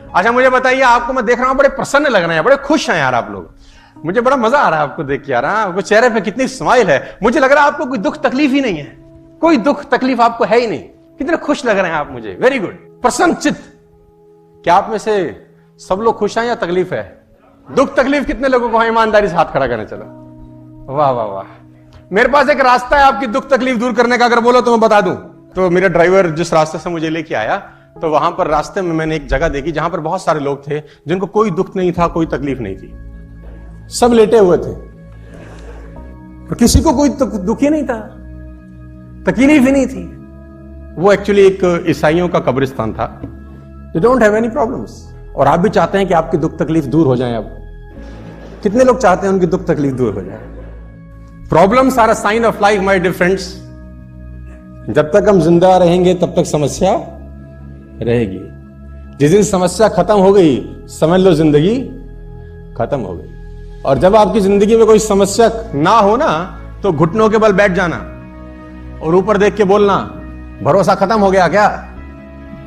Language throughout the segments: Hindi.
अच्छा मुझे बताइए, आपको मैं देख रहा हूं बड़े प्रसन्न लग रहे हैं, बड़े खुश हैं यार आप लोग, मुझे बड़ा मजा आ रहा है आपको देख के यार। आपको चेहरे पे कितनी स्माइल है, मुझे लग रहा है आपको कोई दुख तकलीफ ही नहीं है, कोई दुख तकलीफ आपको है ही नहीं, कितने खुश लग रहे हैं आप मुझे। वेरी गुड, प्रसन्न चित्त। क्या आप में से सब लोग खुश हैं या तकलीफ है? दुख तकलीफ कितने लोगों को है? ईमानदारी से हाथ खड़ा करने चलो। वाह वाह वाह। मेरे पास एक रास्ता है आपकी दुख तकलीफ दूर करने का, अगर बोलो तो मैं बता दूं। तो मेरा ड्राइवर जिस रास्ते से मुझे लेके आया, तो वहां पर रास्ते में मैंने एक जगह देखी जहां पर बहुत सारे लोग थे जिनको कोई दुख नहीं था, कोई तकलीफ नहीं थी, सब लेटे हुए थे, तो किसी को कोई दुख ही नहीं था, तकलीफ ही नहीं थी। वो एक्चुअली एक ईसाइयों का कब्रिस्तान था। They don't have any problems. और आप भी चाहते हैं कि आपकी दुख तकलीफ दूर हो जाए। अब कितने लोग चाहते हैं उनकी दुख तकलीफ दूर हो जाए? Problems are a sign of life my dear friends. जब तक हम जिंदा रहेंगे तब तक समस्या रहेगी। जिस दिन समस्या खत्म हो गई, समझ लो जिंदगी खत्म हो गई। और जब आपकी जिंदगी में कोई समस्या ना हो ना, तो घुटनों के बल बैठ जाना और ऊपर देख के बोलना, भरोसा खत्म हो गया क्या?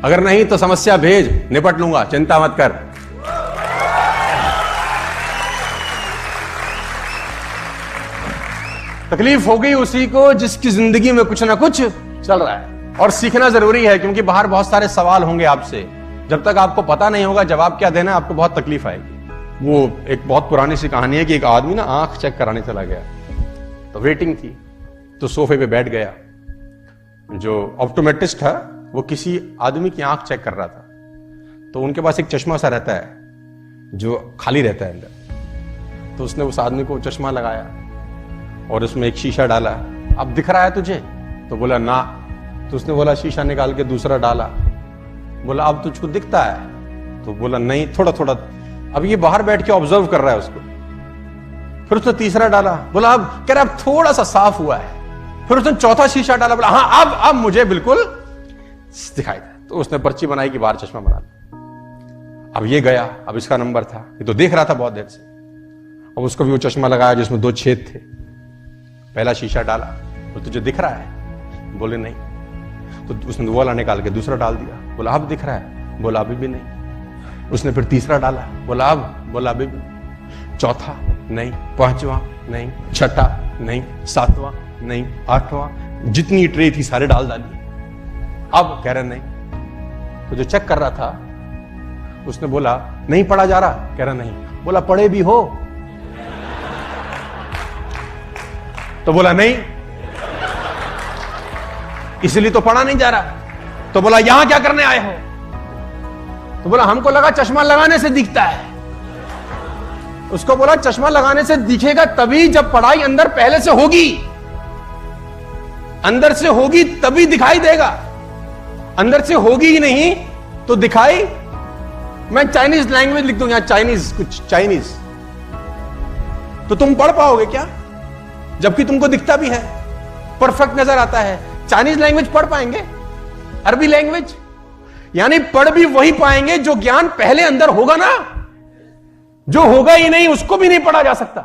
अगर नहीं तो समस्या भेज, निपट लूंगा, चिंता मत कर। तकलीफ हो गई उसी को जिसकी जिंदगी में कुछ ना कुछ चल रहा है। और सीखना जरूरी है, क्योंकि बाहर बहुत सारे सवाल होंगे आपसे। जब तक आपको पता नहीं होगा जवाब क्या देना, आपको बहुत तकलीफ आएगी। वो एक बहुत पुरानी सी कहानी है कि एक आदमी ना आंख चेक कराने चला गया, तो वेटिंग थी, तो सोफे पे बैठ गया। जो ऑप्टोमेट्रिस्ट था वो किसी आदमी की आंख चेक कर रहा था, तो उनके पास एक चश्मा सा रहता है जो खाली रहता है अंदर। तो उसने उस आदमी को चश्मा लगाया और उसमें एक शीशा डाला। अब दिख रहा है तुझे? तो बोला ना। तो उसने बोला शीशा निकाल के दूसरा डाला। बोला अब तुझको दिखता है? तो बोला नहीं, थोड़ा थोड़ा। अब ये बाहर बैठ के ऑब्जर्व कर रहा है उसको। फिर उसने तीसरा डाला, बोला अब कह रहा अब थोड़ा सा साफ हुआ है। फिर उसने चौथा शीशा डाला, बोला हाँ अब मुझे बिल्कुल दिखाई दे। तो उसने पर्ची बनाई कि बाहर चश्मा बना लिया। अब ये गया, अब इसका नंबर था, ये तो देख रहा था बहुत देर से। अब उसको भी वो चश्मा लगाया जिसमें 2 छेद थे। पहला शीशा डाला, तो तुझे दिख रहा है? बोले नहीं। तो उसने वो वाला निकाल के दूसरा डाल दिया। बोला अब दिख रहा है? बोला अभी भी नहीं। उसने फिर तीसरा डाला, बोला अब? बोला अभी भी नहीं। चौथा नहीं, पांचवा नहीं, छठा नहीं, सातवां नहीं, आठवां, जितनी ट्रे थी सारे डाल डाली। अब कह रहे नहीं। तो जो चेक कर रहा था उसने बोला नहीं पढ़ा जा रहा? कह रहा नहीं। बोला पढ़े भी हो? तो बोला नहीं, इसलिए तो पढ़ा नहीं जा रहा। तो बोला यहां क्या करने आए हो? तो बोला हमको लगा चश्मा लगाने से दिखता है। उसको बोला चश्मा लगाने से दिखेगा तभी जब पढ़ाई अंदर पहले से होगी, अंदर से होगी तभी दिखाई देगा। अंदर से होगी ही नहीं तो दिखाई। मैं चाइनीज लैंग्वेज लिख दूंगा, चाइनीज, कुछ चाइनीज, तो तुम पढ़ पाओगे क्या? जबकि तुमको दिखता भी है, परफेक्ट नजर आता है। चाइनीज लैंग्वेज पढ़ पाएंगे? अरबी लैंग्वेज? यानी पढ़ भी वही पाएंगे जो ज्ञान पहले अंदर होगा ना। जो होगा ही नहीं उसको भी नहीं पढ़ा जा सकता।